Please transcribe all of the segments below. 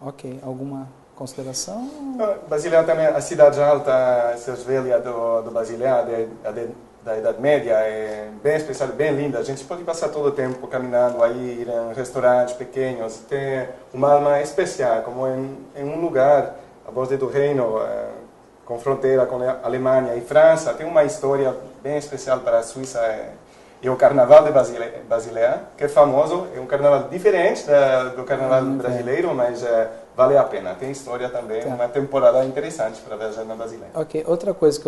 Ok. Alguma consideração? Basileia também, a cidade alta, Servelha do Basileia, da Idade Média, é bem especial, bem linda. A gente pode passar todo o tempo caminhando aí, ir em restaurantes pequenos. Tem uma alma especial, como em um lugar, a borda do Reino, com fronteira com a Alemanha e França. Tem uma história bem especial para a Suíça. E o Carnaval de Basileia, que é famoso, é um carnaval diferente do carnaval brasileiro, mas vale a pena. Tem história também, uma temporada interessante para viajar na Basileia. Ok, outra coisa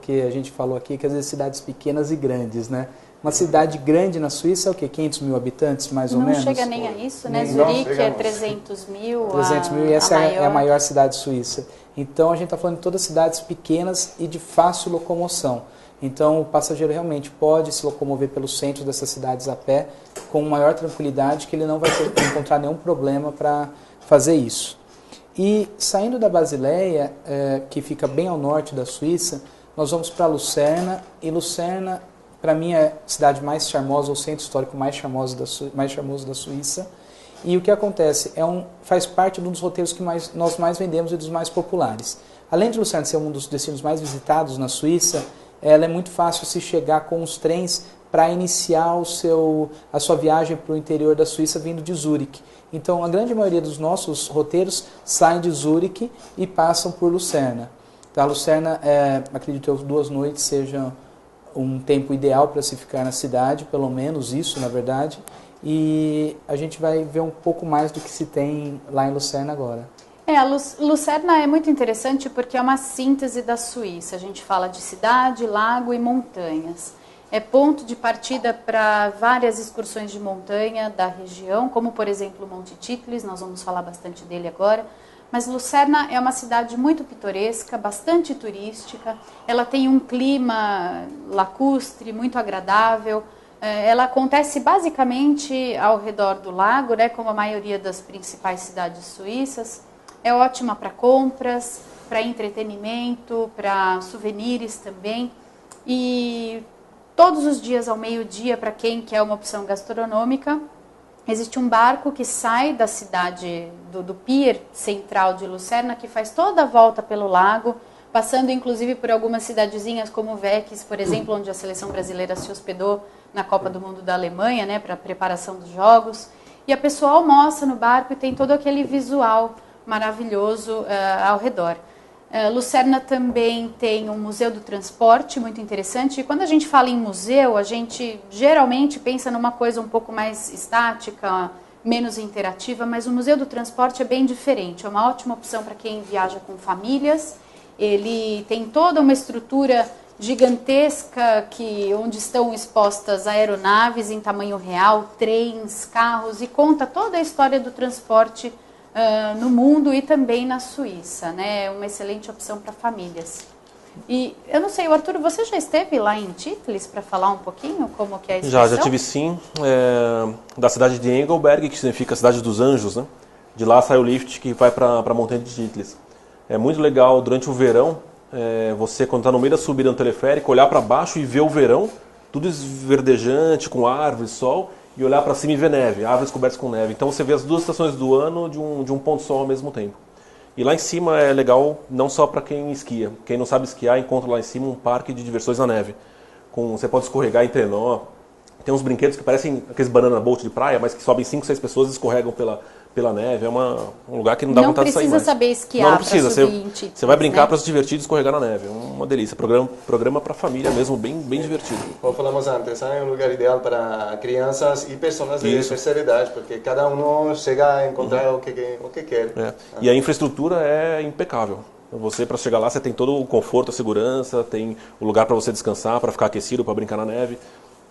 que a gente falou aqui, que às vezes cidades pequenas e grandes, né? Uma cidade grande na Suíça é o quê? 500 mil habitantes, mais ou menos? Não chega nem a isso, né? Zurique é 300 mil. 300 mil, e essa é a maior cidade suíça. Então a gente está falando de todas cidades pequenas e de fácil locomoção. Então o passageiro realmente pode se locomover pelos centros dessas cidades a pé com maior tranquilidade, que ele não vai encontrar nenhum problema para fazer isso. E saindo da Basileia, que fica bem ao norte da Suíça, nós vamos para Lucerna, e Lucerna, para mim, é a cidade mais charmosa, o centro histórico mais charmoso da Suíça. E o que acontece? Faz parte de um dos roteiros que nós mais vendemos e dos mais populares. Além de Lucerna ser um dos destinos mais visitados na Suíça, ela é muito fácil se chegar com os trens para iniciar a sua viagem para o interior da Suíça vindo de Zurique. Então, a grande maioria dos nossos roteiros saem de Zurique e passam por Lucerna. Tá? Lucerna, acredito eu, 2 noites seja um tempo ideal para se ficar na cidade, pelo menos isso, na verdade. E a gente vai ver um pouco mais do que se tem lá em Lucerna agora. Lucerna é muito interessante porque é uma síntese da Suíça. A gente fala de cidade, lago e montanhas. É ponto de partida para várias excursões de montanha da região, como por exemplo o Monte Titlis, nós vamos falar bastante dele agora. Mas Lucerna é uma cidade muito pitoresca, bastante turística. Ela tem um clima lacustre, muito agradável. Ela acontece basicamente ao redor do lago, né, como a maioria das principais cidades suíças. É ótima para compras, para entretenimento, para souvenirs também. E todos os dias ao meio-dia, para quem quer uma opção gastronômica, existe um barco que sai da cidade, do pier central de Lucerna, que faz toda a volta pelo lago, passando inclusive por algumas cidadezinhas como Wex, por exemplo, onde a seleção brasileira se hospedou na Copa do Mundo da Alemanha, né, para a preparação dos jogos. E a pessoa almoça no barco e tem todo aquele visual maravilhoso ao redor. Lucerna também tem um museu do transporte muito interessante. E quando a gente fala em museu, a gente geralmente pensa numa coisa um pouco mais estática, menos interativa, mas o museu do transporte é bem diferente. É uma ótima opção para quem viaja com famílias. Ele tem toda uma estrutura gigantesca onde estão expostas aeronaves em tamanho real, trens, carros, e conta toda a história do transporte no mundo e também na Suíça, né? É uma excelente opção para famílias. E eu não sei, Arthur, você já esteve lá em Titlis para falar um pouquinho como que é a estação? Já tive sim, da cidade de Engelberg, que significa Cidade dos Anjos, né? De lá sai o lift que vai para a montanha de Titlis. É muito legal durante o verão, você quando está no meio da subida no teleférico, olhar para baixo e ver o verão, tudo esverdejante, com árvores, sol, e olhar para cima e ver neve, árvores cobertas com neve. Então você vê as 2 estações do ano de um ponto só ao mesmo tempo. E lá em cima é legal não só para quem esquia. Quem não sabe esquiar encontra lá em cima um parque de diversões na neve. Você pode escorregar em trenó. Tem uns brinquedos que parecem aqueles banana boat de praia, mas que sobem 5, 6 pessoas e escorregam pela neve. É um lugar que não dá vontade de sair mais. Não precisa saber esquiar. Não precisa. Você vai brincar, né? para se divertir e escorregar na neve. É uma delícia. Programa para família mesmo, bem divertido. Como falamos antes, é um lugar ideal para crianças e pessoas de terceira idade, porque cada um chega a encontrar o que quer. E a infraestrutura é impecável. Você, para chegar lá, você tem todo o conforto, a segurança, tem o lugar para você descansar, para ficar aquecido, para brincar na neve.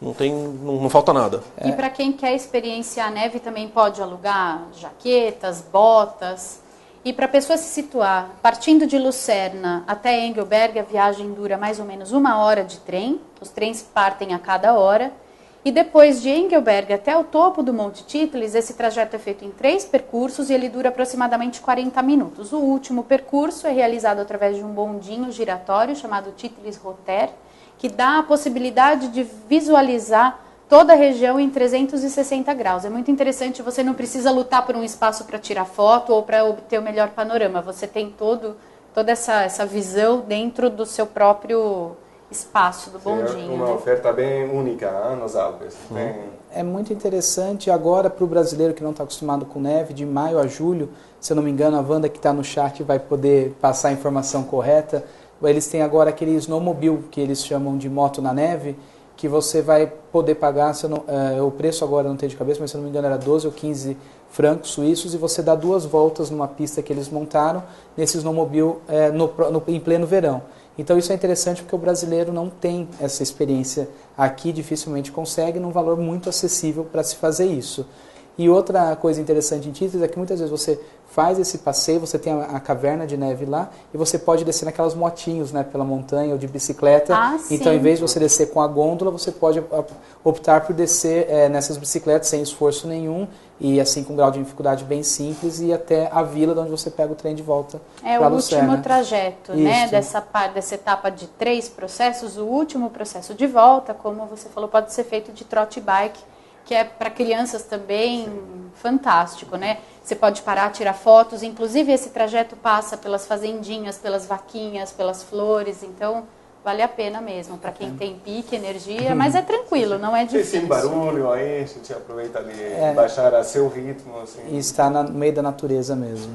Não falta nada. E para quem quer experienciar a neve também pode alugar jaquetas, botas. E para a pessoa se situar, partindo de Lucerna até Engelberg, a viagem dura mais ou menos 1 hora de trem. Os trens partem a cada hora. E depois de Engelberg até o topo do Monte Titlis, esse trajeto é feito em 3 percursos e ele dura aproximadamente 40 minutos. O último percurso é realizado através de um bondinho giratório chamado Titlis Roter, que dá a possibilidade de visualizar toda a região em 360 graus. É muito interessante, você não precisa lutar por um espaço para tirar foto ou para obter o melhor panorama. Você tem toda essa visão dentro do seu próprio espaço, do bondinho. É uma né? oferta bem única nos Alpes. É muito interessante agora para o brasileiro que não está acostumado com neve, de maio a julho, se eu não me engano, a Wanda que está no chat vai poder passar a informação correta. Eles têm agora aquele snowmobile, que eles chamam de moto na neve, que você vai poder pagar, o preço agora não tenho de cabeça, mas se eu não me engano era 12 ou 15 francos suíços, e você dá 2 voltas numa pista que eles montaram, nesse snowmobile em pleno verão. Então isso é interessante porque o brasileiro não tem essa experiência aqui, dificilmente consegue, num valor muito acessível para se fazer isso. E outra coisa interessante em Titlis é que muitas vezes você faz esse passeio, você tem a caverna de neve lá, e você pode descer naquelas motinhos, né, pela montanha ou de bicicleta. Então, em vez de você descer com a gôndola, você pode optar por descer nessas bicicletas sem esforço nenhum, e assim com um grau de dificuldade bem simples, e até a vila de onde você pega o trem de volta para Lucerna. É o último trajeto, né, dessa etapa de 3 processos. O último processo de volta, como você falou, pode ser feito de trote bike, que é para crianças também fantástico, né? Você pode parar, tirar fotos, inclusive esse trajeto passa pelas fazendinhas, pelas vaquinhas, pelas flores, então vale a pena mesmo, para quem tem pique, energia, mas é tranquilo, não é difícil. Sem barulho aí, a gente aproveita de baixar a seu ritmo. Assim. E está no meio da natureza mesmo,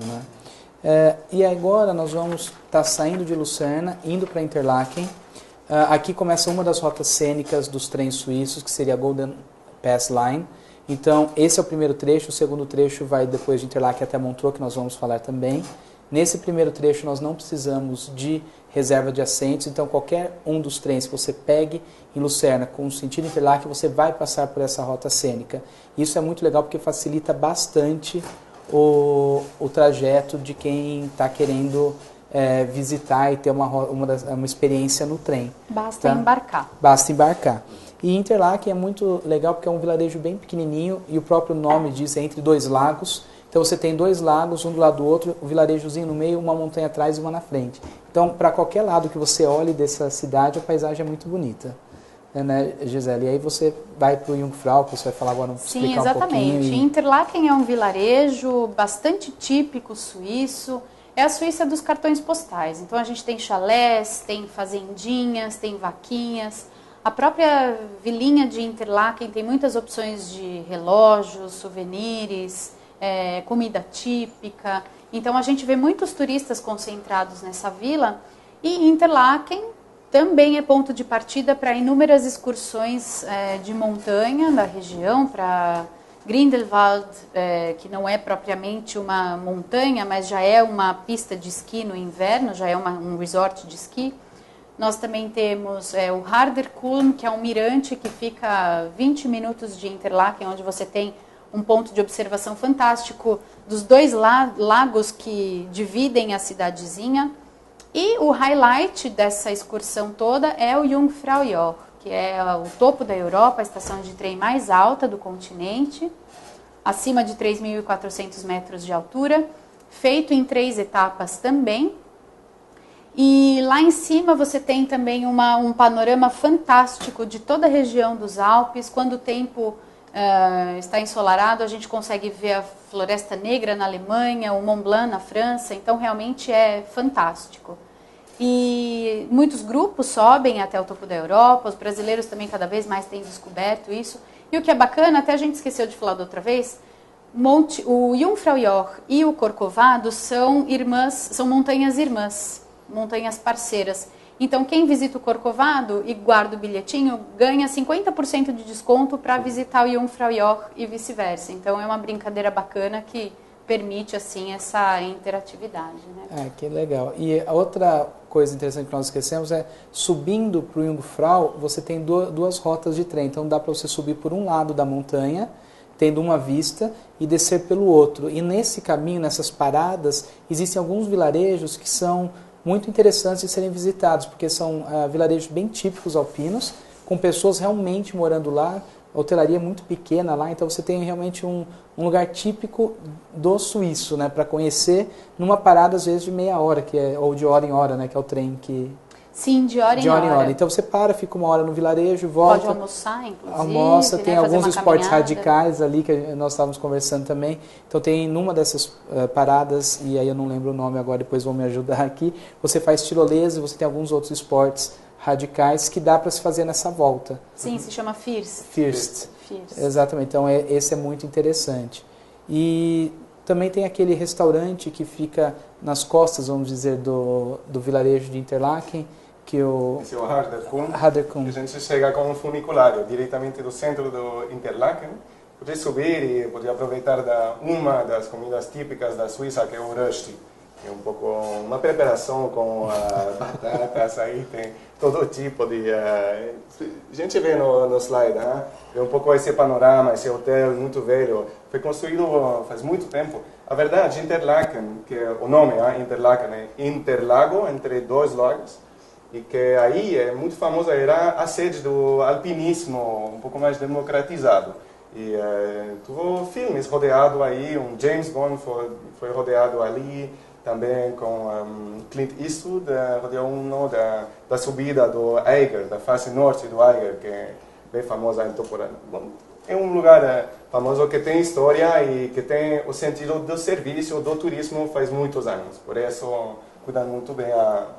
né? E agora nós vamos estar saindo de Lucerna, indo para Interlaken. Aqui começa uma das rotas cênicas dos trens suíços, que seria a Golden Pass Line. Então, esse é o primeiro trecho. O segundo trecho vai depois de Interlaken até Montreux, que nós vamos falar também. Nesse primeiro trecho, nós não precisamos de reserva de assentos. Então, qualquer um dos trens que você pegue em Lucerna com sentido Interlaken, você vai passar por essa rota cênica. Isso é muito legal porque facilita bastante o trajeto de quem está querendo visitar e ter uma experiência no trem. Basta embarcar. Basta embarcar. E Interlaken é muito legal porque é um vilarejo bem pequenininho e o próprio nome diz entre 2 lagos. Então você tem 2 lagos, um do lado do outro, um vilarejozinho no meio, uma montanha atrás e uma na frente. Então, para qualquer lado que você olhe dessa cidade, a paisagem é muito bonita. Né, Gisele? E aí você vai para o Jungfrau, que você vai falar agora, explicar um pouquinho. Sim, exatamente. Interlaken é um vilarejo bastante típico suíço. É a Suíça dos cartões postais. Então a gente tem chalés, tem fazendinhas, tem vaquinhas. A própria vilinha de Interlaken tem muitas opções de relógios, souvenirs, comida típica. Então a gente vê muitos turistas concentrados nessa vila. E Interlaken também é ponto de partida para inúmeras excursões de montanha da região, para Grindelwald, que não é propriamente uma montanha, mas já é uma pista de esqui no inverno, já é um resort de esqui. Nós também temos o Harderkulm, que é um mirante que fica a 20 minutos de Interlaken, onde você tem um ponto de observação fantástico dos 2 lagos que dividem a cidadezinha. E o highlight dessa excursão toda é o Jungfraujoch, que é o topo da Europa, a estação de trem mais alta do continente, acima de 3.400 metros de altura, feito em 3 etapas também. E lá em cima você tem também um panorama fantástico de toda a região dos Alpes. Quando o tempo está ensolarado, a gente consegue ver a Floresta Negra na Alemanha, o Mont Blanc na França, então realmente é fantástico. E muitos grupos sobem até o topo da Europa, os brasileiros também cada vez mais têm descoberto isso. E o que é bacana, até a gente esqueceu de falar da outra vez, o Jungfraujoch e o Corcovado são montanhas irmãs, montanhas parceiras. Então, quem visita o Corcovado e guarda o bilhetinho, ganha 50% de desconto para visitar o Jungfraujoch e vice-versa. Então, é uma brincadeira bacana que permite, assim, essa interatividade. Né? Que legal. E a outra coisa interessante que nós esquecemos é, subindo para o Jungfrau, você tem 2 rotas de trem. Então, dá para você subir por um lado da montanha, tendo uma vista, e descer pelo outro. E nesse caminho, nessas paradas, existem alguns vilarejos que são muito interessantes de serem visitados, porque são vilarejos bem típicos alpinos, com pessoas realmente morando lá, a hotelaria é muito pequena lá, então você tem realmente um lugar típico do suíço, né, para conhecer numa parada às vezes de meia hora, ou de hora em hora, né, que é o trem que... Sim, de hora em hora. Então você para, fica uma hora no vilarejo, volta. Pode almoçar, inclusive. Almoça, tem alguns esportes caminhada. radicais ali que nós estávamos conversando também. Então tem numa dessas paradas, e aí eu não lembro o nome agora, depois vão me ajudar aqui. Você faz tirolesa e você tem alguns outros esportes radicais que dá para se fazer nessa volta. Sim, se chama First. First. Exatamente, então esse é muito interessante. E também tem aquele restaurante que fica nas costas, vamos dizer, do vilarejo de Interlaken, que esse é o Harderkum. Harderkum. A gente chega com um funiculário diretamente do centro do Interlaken. Pode subir e pode aproveitar uma das comidas típicas da Suíça, que é o Rösti. É um pouco uma preparação com batatas, aí tem todo tipo de... a gente vê no slide, é um pouco esse panorama, esse hotel muito velho. Foi construído faz muito tempo. A verdade, Interlaken, que é o nome, Interlaken, é Interlago, entre dois lagos, e que aí é muito famosa, era a sede do alpinismo um pouco mais democratizado. E tuvo filmes rodeado aí, James Bond foi rodeado ali, também com Clint Eastwood, rodeou da subida do Eiger, da face norte do Eiger, que é bem famosa em Toporana. Bom, é um lugar famoso que tem história e que tem o sentido do serviço, do turismo faz muitos anos. Por isso, cuidam muito bem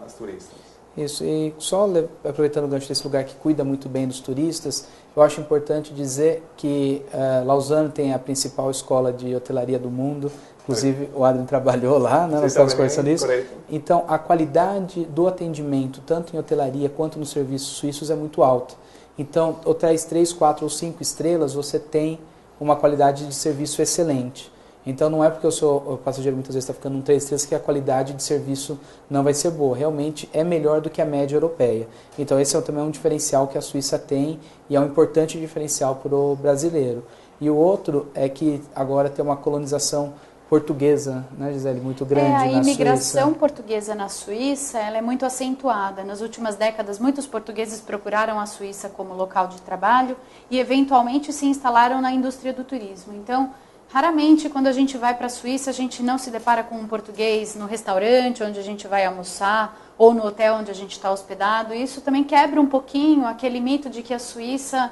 as turistas. Isso, e só aproveitando o gancho desse lugar que cuida muito bem dos turistas, eu acho importante dizer que Lausanne tem a principal escola de hotelaria do mundo, inclusive o Adrian trabalhou lá, né, nós estávamos conversando isso. Então, a qualidade do atendimento, tanto em hotelaria quanto nos serviços suíços, é muito alta. Então, hotéis 3, 4 ou 5 estrelas, você tem uma qualidade de serviço excelente. Então, não é porque o passageiro muitas vezes está ficando um 3 estrelas que a qualidade de serviço não vai ser boa. Realmente é melhor do que a média europeia. Então, esse é também um diferencial que a Suíça tem e é um importante diferencial para o brasileiro. E o outro é que agora tem uma colonização portuguesa, né, Gisele, muito grande na Suíça. A imigração portuguesa na Suíça, ela é muito acentuada. Nas últimas décadas, muitos portugueses procuraram a Suíça como local de trabalho e, eventualmente, se instalaram na indústria do turismo. Então, raramente, quando a gente vai para a Suíça, a gente não se depara com um português no restaurante onde a gente vai almoçar ou no hotel onde a gente está hospedado. Isso também quebra um pouquinho aquele mito de que a Suíça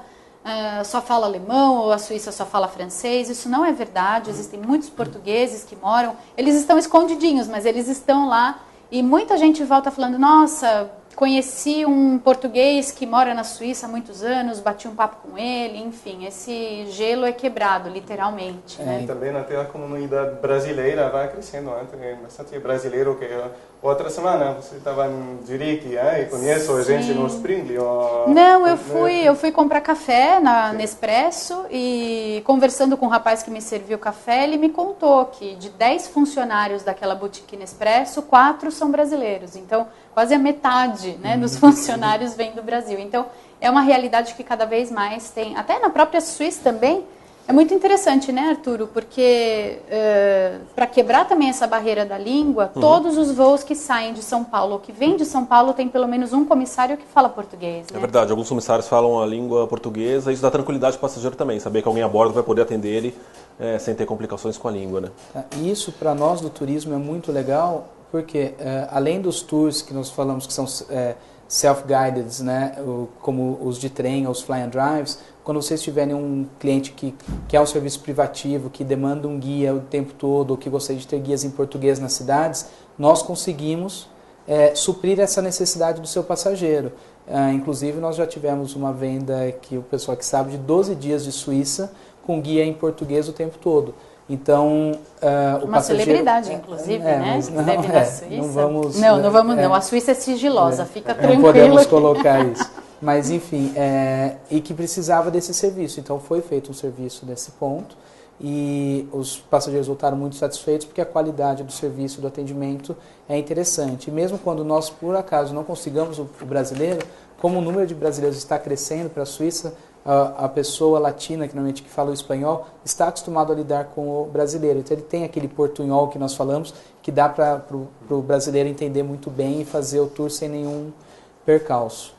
só fala alemão ou a Suíça só fala francês. Isso não é verdade. Existem muitos portugueses que moram. Eles estão escondidinhos, mas eles estão lá. E muita gente volta falando, nossa, conheci um português que mora na Suíça há muitos anos, bati um papo com ele, enfim, esse gelo é quebrado, literalmente. Né? E também até a comunidade brasileira vai crescendo, né? Tem bastante brasileiro que... Outra semana você estava em Zurique, e conheço a gente no Springly. Não, eu fui comprar café na Nespresso e conversando com o rapaz que me serviu o café, ele me contou que de 10 funcionários daquela boutique Nespresso, 4 são brasileiros. Então, quase a metade, né, dos funcionários vem do Brasil. Então, é uma realidade que cada vez mais tem, até na própria Suíça também. É muito interessante, né, Arturo? Porque para quebrar também essa barreira da língua, todos os voos que saem de São Paulo ou que vêm de São Paulo tem pelo menos um comissário que fala português. Né? É verdade, alguns comissários falam a língua portuguesa e isso dá tranquilidade para o passageiro também, saber que alguém a bordo vai poder atender ele sem ter complicações com a língua. Né? Isso, para nós do turismo, é muito legal, porque além dos tours que nós falamos que são self-guided, né, como os de trem ou os fly and drives, quando vocês tiverem um cliente que quer um serviço privativo, que demanda um guia o tempo todo, ou que gostaria de ter guias em português nas cidades, nós conseguimos suprir essa necessidade do seu passageiro. Inclusive, nós já tivemos uma venda, que o pessoal que sabe, de 12 dias de Suíça, com guia em português o tempo todo. Então, o uma passageiro... celebridade, inclusive, né? Não, na Suíça. Não vamos... Não vamos não. A Suíça é sigilosa, fica tranquilo. Não podemos colocar isso. Mas, enfim, e que precisava desse serviço. Então, foi feito um serviço nesse ponto e os passageiros voltaram muito satisfeitos porque a qualidade do serviço, do atendimento é interessante. E mesmo quando nós, por acaso, não consigamos o brasileiro, como o número de brasileiros está crescendo para a Suíça, a pessoa latina, que normalmente que fala o espanhol, está acostumado a lidar com o brasileiro. Então, ele tem aquele portunhol que nós falamos, que dá para o brasileiro entender muito bem e fazer o tour sem nenhum percalço.